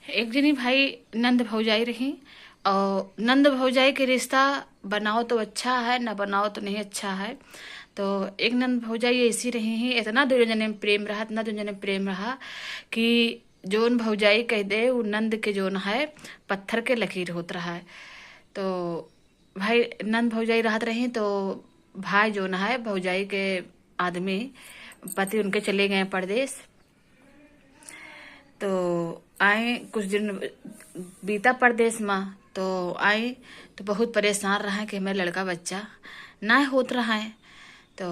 एक जनी भाई नंद भौजाई रही। और नंद भौजाई के रिश्ता बनाओ तो अच्छा है, ना बनाओ तो नहीं अच्छा है। तो एक नंद भौजाई ऐसी रही हैं, इतना दोनों जने में प्रेम रहा, इतना दोनों जने में प्रेम रहा कि जोन भौजाई कह दे वो नंद के जोन है पत्थर के लकीर होत रहा है। तो भाई नंद भौजाई रहत रही। तो भाई जोन है भौजाई के आदमी पति उनके चले गए परदेश। तो आए कुछ दिन बीता परदेश में। तो आए तो बहुत परेशान रहा कि हमारे लड़का बच्चा ना होत रहा है। तो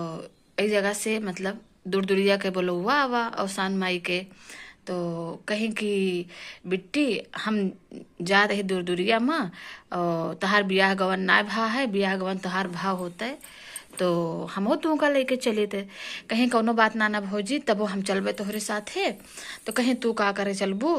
एक जगह से मतलब दूर दूरिया के बोलो हुआ आवा अवसान माई के। तो कहीं कि बिट्टी हम जा रहे दूर दूरिया में और तहार बियाह गवन ना भा है, बियाह गवन तहार भाव होता है। तो हमो तुमका लेके चले थे। कहीं कौनो बात ना ना भौजी तबो हम चलबे तोहरे साथे। तो कहीं तू का करे चलबू।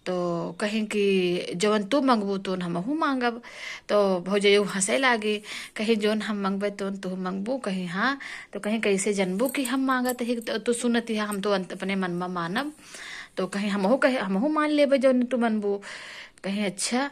तो कहीं कि जवन तू मंगबू तो हमहू मांगब। तो भौजैयो हंसे लागी। कहीं जोन हम मंगबे तो तू मंगबू, कहीं हाँ। तो कहीं कैसे जनबू कि हम मांगत ही तो सुनती है हम तो अपने मन में मानब। तो कहीं हमहू कहे हमहू मान लेबे जौन तू मनबू। कहीं अच्छा।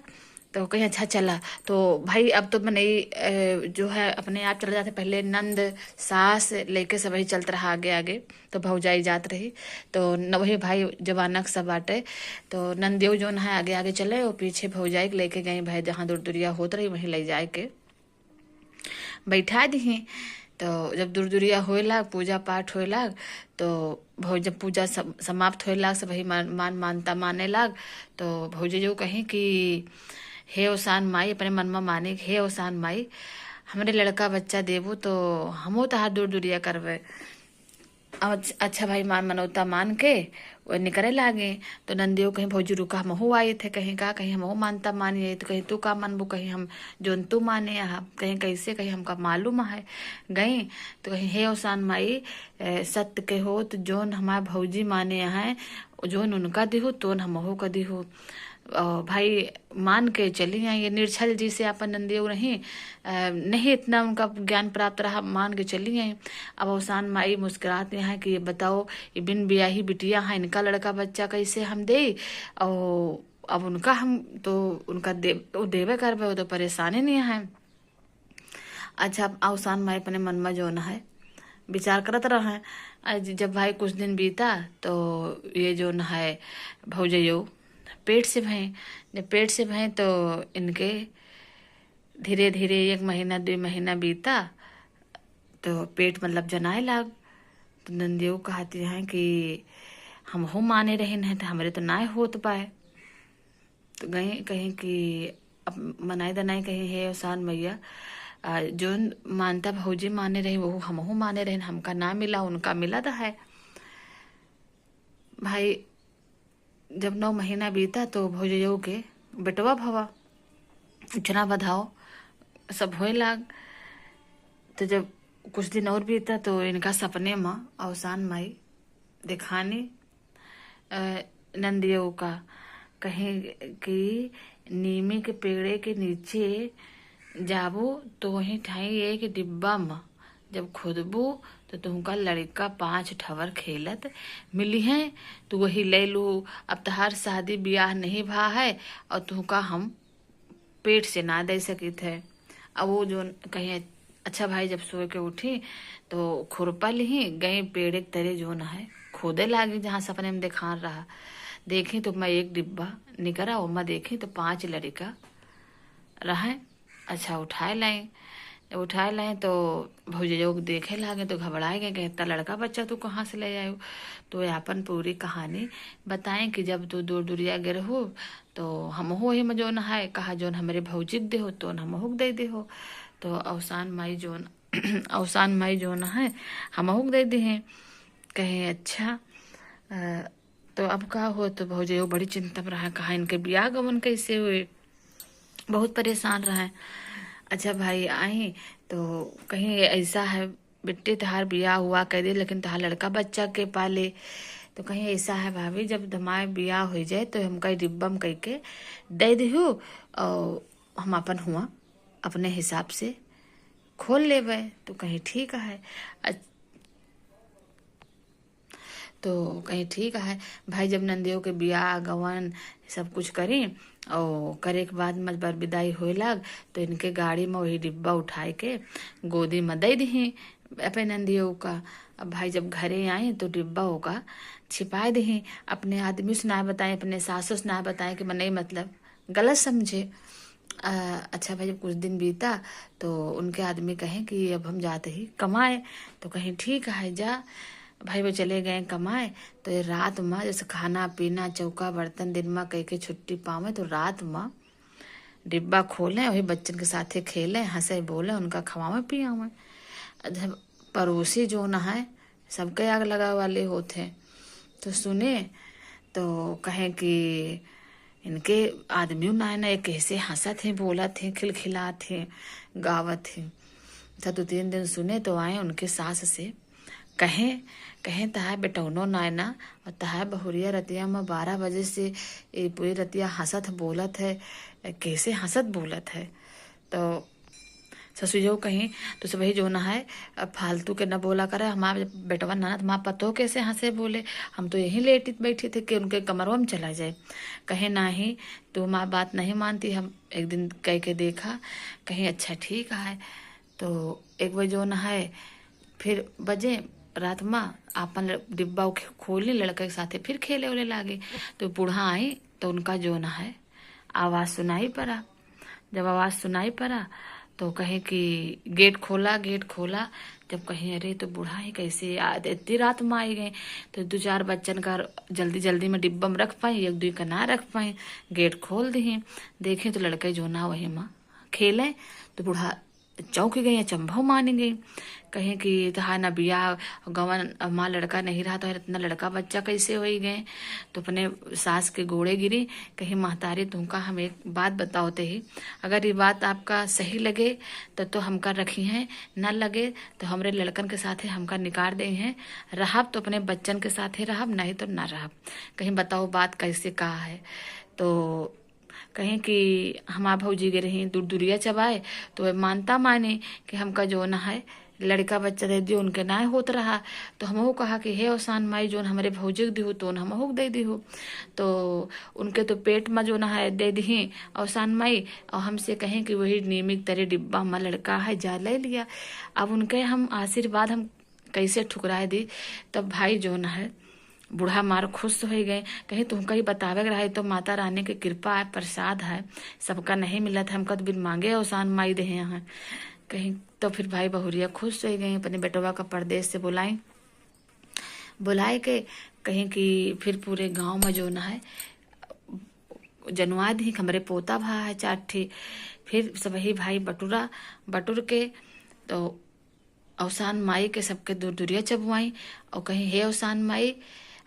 तो कहीं अच्छा चला। तो भाई अब तो मैंने जो है अपने आप चले जाते। पहले नंद सास लेके सब वही चलते रहा आगे आगे। तो भौजाई जात रही। तो न वही भाई जवानक सब बाटे। तो नंदियो जो है आगे आगे चले और पीछे भौजाई के लेके गई भाई जहाँ दूर दूरिया होत रही वहीं ले जाए के बैठा दी। तो जब दूर दूरिया होए लाग पूजा पाठ होए लाग। तो भौज जब पूजा समाप्त होए लाग सब वही मानता माने लाग। तो भौजे जो कहीं कि हे ओसान माई अपने मन में माने हे ओसान माई हमरे लड़का बच्चा देबू तो हमो तहार दूर दूरिया करबे। अच्छा भाई मान मनौता मान के वो निकले लागे। तो नंदियो कहीं भौजी रुका हमहू आए थे कहीं का कहीं हमहू मानता मानिए। तो कहीं तू का मानबू, कहीं हम जोन तू माने कहीं कैसे कहीं हमका मालूम है गई। तो कहीं हे ओसान माई सत्य के हो तो जोन हमारे भौजी माने हैं जोन उनका दिहू तो हमहू का दिहू। भाई मान के चली आई। ये निर्छल जी से अपन नंदियो नहीं नहीं इतना उनका ज्ञान प्राप्त रहा, मान के चली आई। अब अवसान माई मुस्कुराते हैं कि ये बताओ ये बिन ब्याही बिटिया है इनका लड़का बच्चा कैसे हम दे। और अब उनका हम तो उनका तो देवे करबे वो तो परेशानी नहीं है। अच्छा अब अवसान माई अपने मन में जो न है विचार करत रहा है। आज जब भाई कुछ दिन बीता तो ये जो न है भौजयो पेट से भय। जब पेट से भय तो इनके धीरे धीरे 1 महीना 2 महीना बीता। तो पेट मतलब जनाए लाग। तो नंदियो कहती हैं कि हम हो माने रहे नहीं तो हमारे तो ना होत पाए। तो गए कहीं कि अब मनाई दनाई कहीं है ओसान मैया जोन मानता भौजी माने रहे वो हमहू माने रहे हमका ना मिला उनका मिला था है। भाई जब 9 महीना बीता तो भौजैयो के बेटवा भवा उठना बधाओ सब होए लाग। तो जब कुछ दिन और बीता तो इनका सपने में अवसान माई दिखाने नंदियों का कहीं कि नीमी के पेड़े के नीचे जाबू तो वहीं ठाई एक डिब्बा में जब खुदबू तो तुमका लड़का 5 ठवर खेलत मिली है। तो वही ले लू। अब तहार शादी ब्याह नहीं भा है और तुमका हम पेट से ना दे सकी थे। अब वो जो कहीं अच्छा भाई जब सो के उठी तो खुरपा ली गई पेड़ एक तरह जो न है खोदे लागी जहाँ सपने में देखा रहा। देखी तो मैं एक डिब्बा निकरा और मैं देखी तो 5 लड़का रहा। अच्छा उठाए लाए तो भौजैया को देखे लागे तो घबराए गए कहता लड़का बच्चा तू कहाँ से ले आयो। तो अपन पूरी कहानी बताएं कि जब तू दूर दूरिया गिर हो तो हम हो ही में जो न है कहा जोन हमारे भौजी दे हो तो हम दे दे हो। तो अवसान माई जोन अवसान माई जो न है हम दे दे हैं। कहे अच्छा तो अब का हो। तो भौजैया बड़ी चिंता में रहा कहा इनके ब्याह गमन कैसे हुए, बहुत परेशान रहा। अच्छा भाई आई तो कहीं ऐसा है बेटे तहार बियाह हुआ कह दे लेकिन तहार लड़का बच्चा के पाले। तो कहीं ऐसा है भाभी जब हमारे बियाह हो जाए तो हम कहीं डिब्बा में कह के दे दू और हम अपन हुआ अपने हिसाब से खोल लेवे। तो कहीं ठीक है। तो कहीं ठीक है भाई। जब नंदियों के बियाह गवन सब कुछ करी और करे के बाद मजबर विदाई होए लग, तो इनके गाड़ी में वही डिब्बा उठाए के गोदी में दे दी अपने नंदियों का। अब भाई जब घरे आए तो डिब्बा होगा छिपाए दी। अपने आदमी से ना बताए, अपने सासू से ना बताए कि नहीं मतलब गलत समझे। अच्छा भाई जब कुछ दिन बीता तो उनके आदमी कहें कि अब हम जाते ही कमाए, तो कहीं ठीक है जा। भाई वो चले गए कमाए। तो ये रात में जैसे खाना पीना चौका बर्तन दिन में कह के छुट्टी पावे, तो रात में डिब्बा खोलें वही बच्चन के साथे खेलें हंसे बोले उनका खवावे पियावे। जब पड़ोसी जो न है सबके आग लगा वाले होते तो सुने तो कहें कि इनके आदमियों ना कैसे हंसत थे बोलत थे खिलखिला थे गावत थे। तो 2-3 दिन सुने तो आए उनके सास से कहें कहें तहा बेटौनो नायना और तहा बहुरिया रतिया में 12 बजे से ये पूरी रतिया हंसत बोलत है, कैसे हंसत बोलत है। तो ससुर कहीं तो सब वही जो ना है अब फालतू के न बोला करे। हमारे बेटवा नाना तुम्हारा पतो कैसे हंसे बोले, हम तो यहीं लेटी बैठी थे कि उनके कमरों में चला जाए। कहे ना ही तो हमारी बात नहीं मानती। हम एक दिन कह के देखा, कहीं अच्छा ठीक है। तो एक बजे जो ना है फिर बजे रात में अपन डिब्बा खोली लड़के के साथे फिर खेले उले लागे। तो बूढ़ा आई तो उनका जो ना है आवाज सुनाई पड़ा। जब आवाज सुनाई पड़ा तो कहे कि गेट खोला गेट खोला। जब कहीं अरे तो बूढ़ा ही कैसे इतनी रात में आई गए, तो 2-4 बच्चन का जल्दी जल्दी में डिब्बा में रख पाई, 1-2 का ना रख पाई। गेट खोल दी देखे तो लड़के जो ना वही माँ खेले। तो बूढ़ा चौंक गई चंभव मान गई। कहें कि तहा न बियाह गवन माँ लड़का नहीं रहा तो इतना लड़का बच्चा कैसे हो ही गए। तो अपने सास के गोड़े गिरी। कहीं महतारी तुमका हम एक बात बताओते ही, अगर ये बात आपका सही लगे तो हमका रखी हैं, न लगे तो हमरे लड़कन के साथ हमका निकाल दे हैं। रहब तो अपने बच्चन के साथ ही रहब, नहीं तो ना रहब। कहीं बताओ बात कैसे कहा है। तो कहें कि हमार भौजी गे रही दूर दूरिया चबाए तो वे मानता माने कि हमका जो ना है लड़का बच्चा दे दियो उनके ना होत रहा। तो हमहू कहा कि हे ओसान माई जोन हमारे भौजी के दिहू तो हमहू दे दिहू। तो उनके तो पेट में जो ना है दे दी ओसान माई, और हमसे कहें कि वही नियमित तरह डिब्बा में लड़का है जा ले लिया। अब उनके हम आशीर्वाद हम कैसे ठुकराए दी। तब भाई जो ना है बूढ़ा मार खुश हो गए। कहीं तुमका ही बतावे रहा तो माता रानी की कृपा है प्रसाद है, सबका नहीं मिला था हमका तो बिन मांगे ओसान माई दे यहाँ। कहीं तो फिर भाई बहुरिया खुश हो गई। अपने बेटवा का परदेश से बुलाए के कहीं कि फिर पूरे गांव में जो ना है जनवा दी हमारे पोता भा है 4 ठे। फिर सब ही भाई बटुर के तो अवसान माई के सबके दूर दूरिया चबुआई और कहीं हे अवसान माई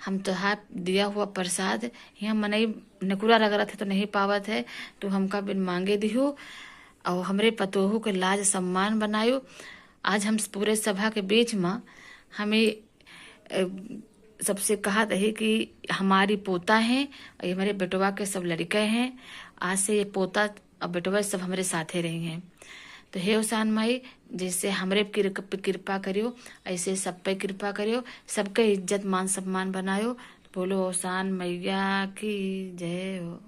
हम तुहार दिया हुआ प्रसाद यहाँ मनई नकुरा रगड़ा थे तो नहीं पावत है, तो हमका बिन मांगे दिहू और हमरे पतोहू के लाज सम्मान बनायो। आज हम पूरे सभा के बीच में हमें सबसे कहा रही कि हमारी पोता है और ये हमारे बेटवा के सब लड़के हैं। आज से ये पोता और बेटवा सब हमारे साथे रही हैं। तो हे ओसान माई जैसे हमरे कृपा करियो ऐसे सब पे कृपा करियो, सबके इज्जत मान सम्मान बनायो। बोलो ओसान मैया की जय हो।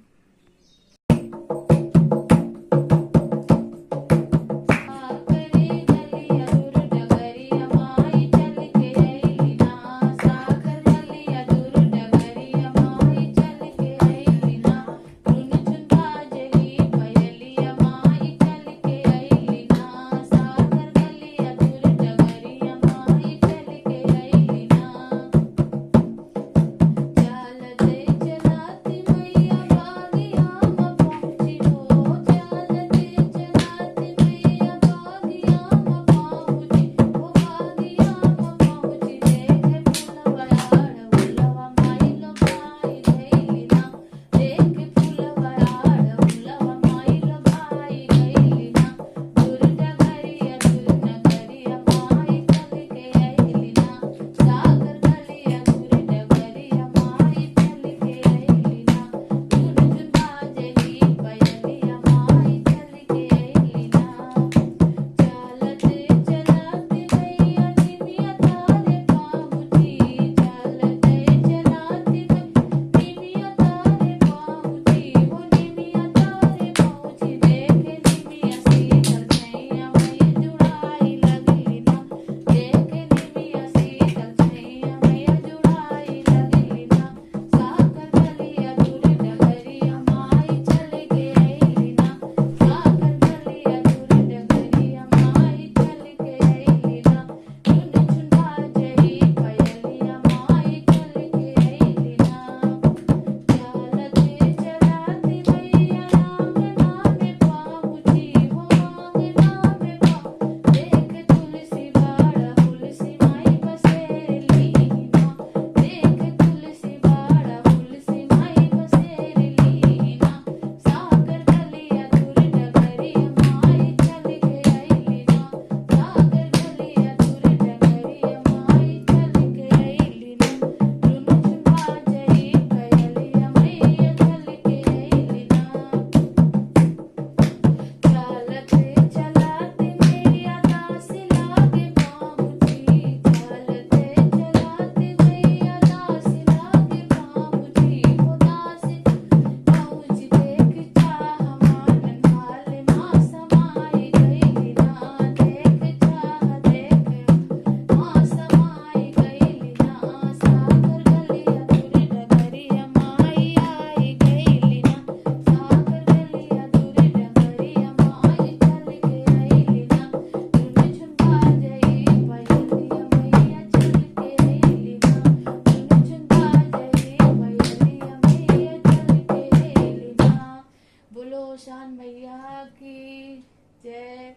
शान मैया की जय।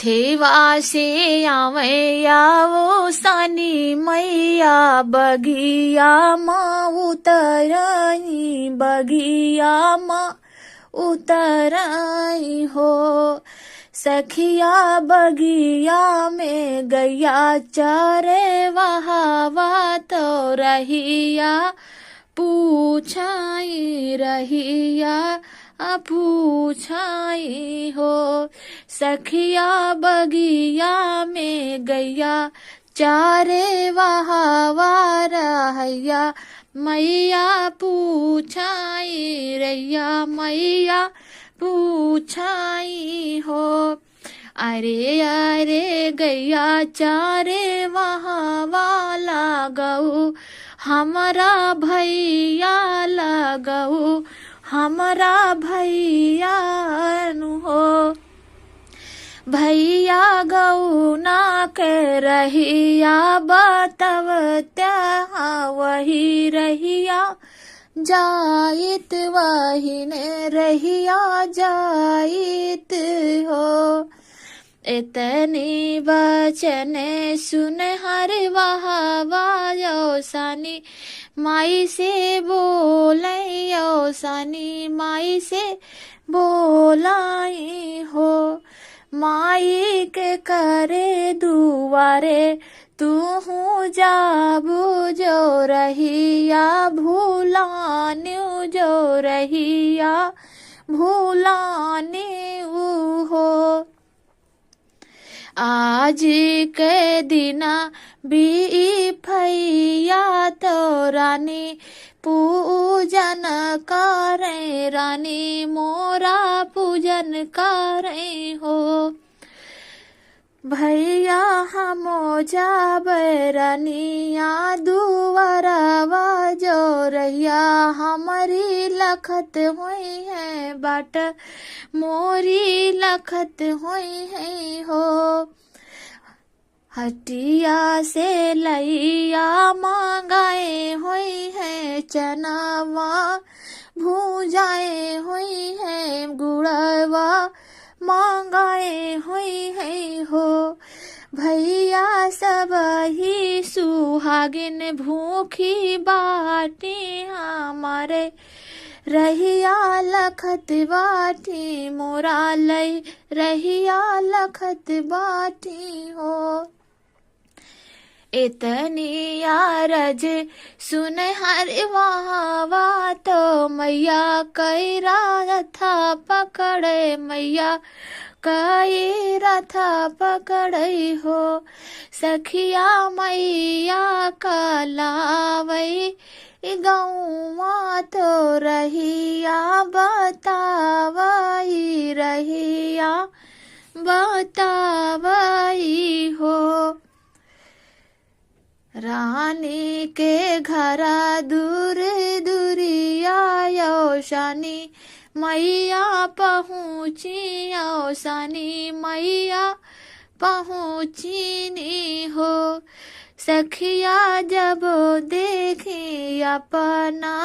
थेवा से आवैया वो सानी मैया बगिया माँ उतराई, बगिया माँ उतराई हो। सखिया बगिया में गैया चरे वहावा तो रहिया पूछाई, रहिया पूछाई हो। सखिया बगिया में गैया चारे वहावा रहिया मैया पूछाई, रैया मैया पूछाई हो। अरे अरे गैया चारे वहावा लागऊ, हमारा भैया लागऊ, हमारा भैया नु हो। भैया गौना के रहिया बतवत्या वही रहिया जाइत, वही ने रहिया जाइत हो। इतनी वचन सुन हर वहावा यौसानी माई से बोले, यौसानी माई से बोलाई हो। माई के करे दुआरे तू हूँ जाबू जो रहिया भूलान्यू, जो रहिया भूलान्यू हो। आज के दिना भी फैया तो रानी पूजन करे, रानी मोरा पूजन करे हो। भैया हमो जाबे रनिया दुआरवा जो रहिया हमारी लखत हुई है बाट, मोरी लखत हुई है हो। हटिया से लैया मांगाए हुई है चनावा, भूजाए हुई है गुड़वा मांगाए हुई है हो। भैया सब ही सुहागिन भूखी बाटी हमारे रहिया लखत बाटी, मोरा लई रहिया लखत बाटी हो। इतनी आरज सुन हर वहावा तो मैया कई रथा पकड़े, मैया कई रथा पकड़े हो। सखिया मैया का लावई गौवा तो रहिया बतावई, रहिया बतावई हो। रानी के घरा दूर दूरिया यौसानी मैया पहुँची, यौसानी मैया पहुँची हो। सखिया जब देखी अपना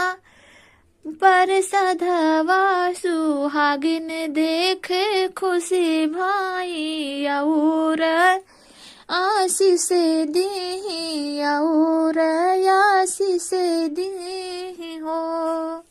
पर सधवा सुहागिन देखे खुशी भाई और आशीष दी, और आशीष दी हो।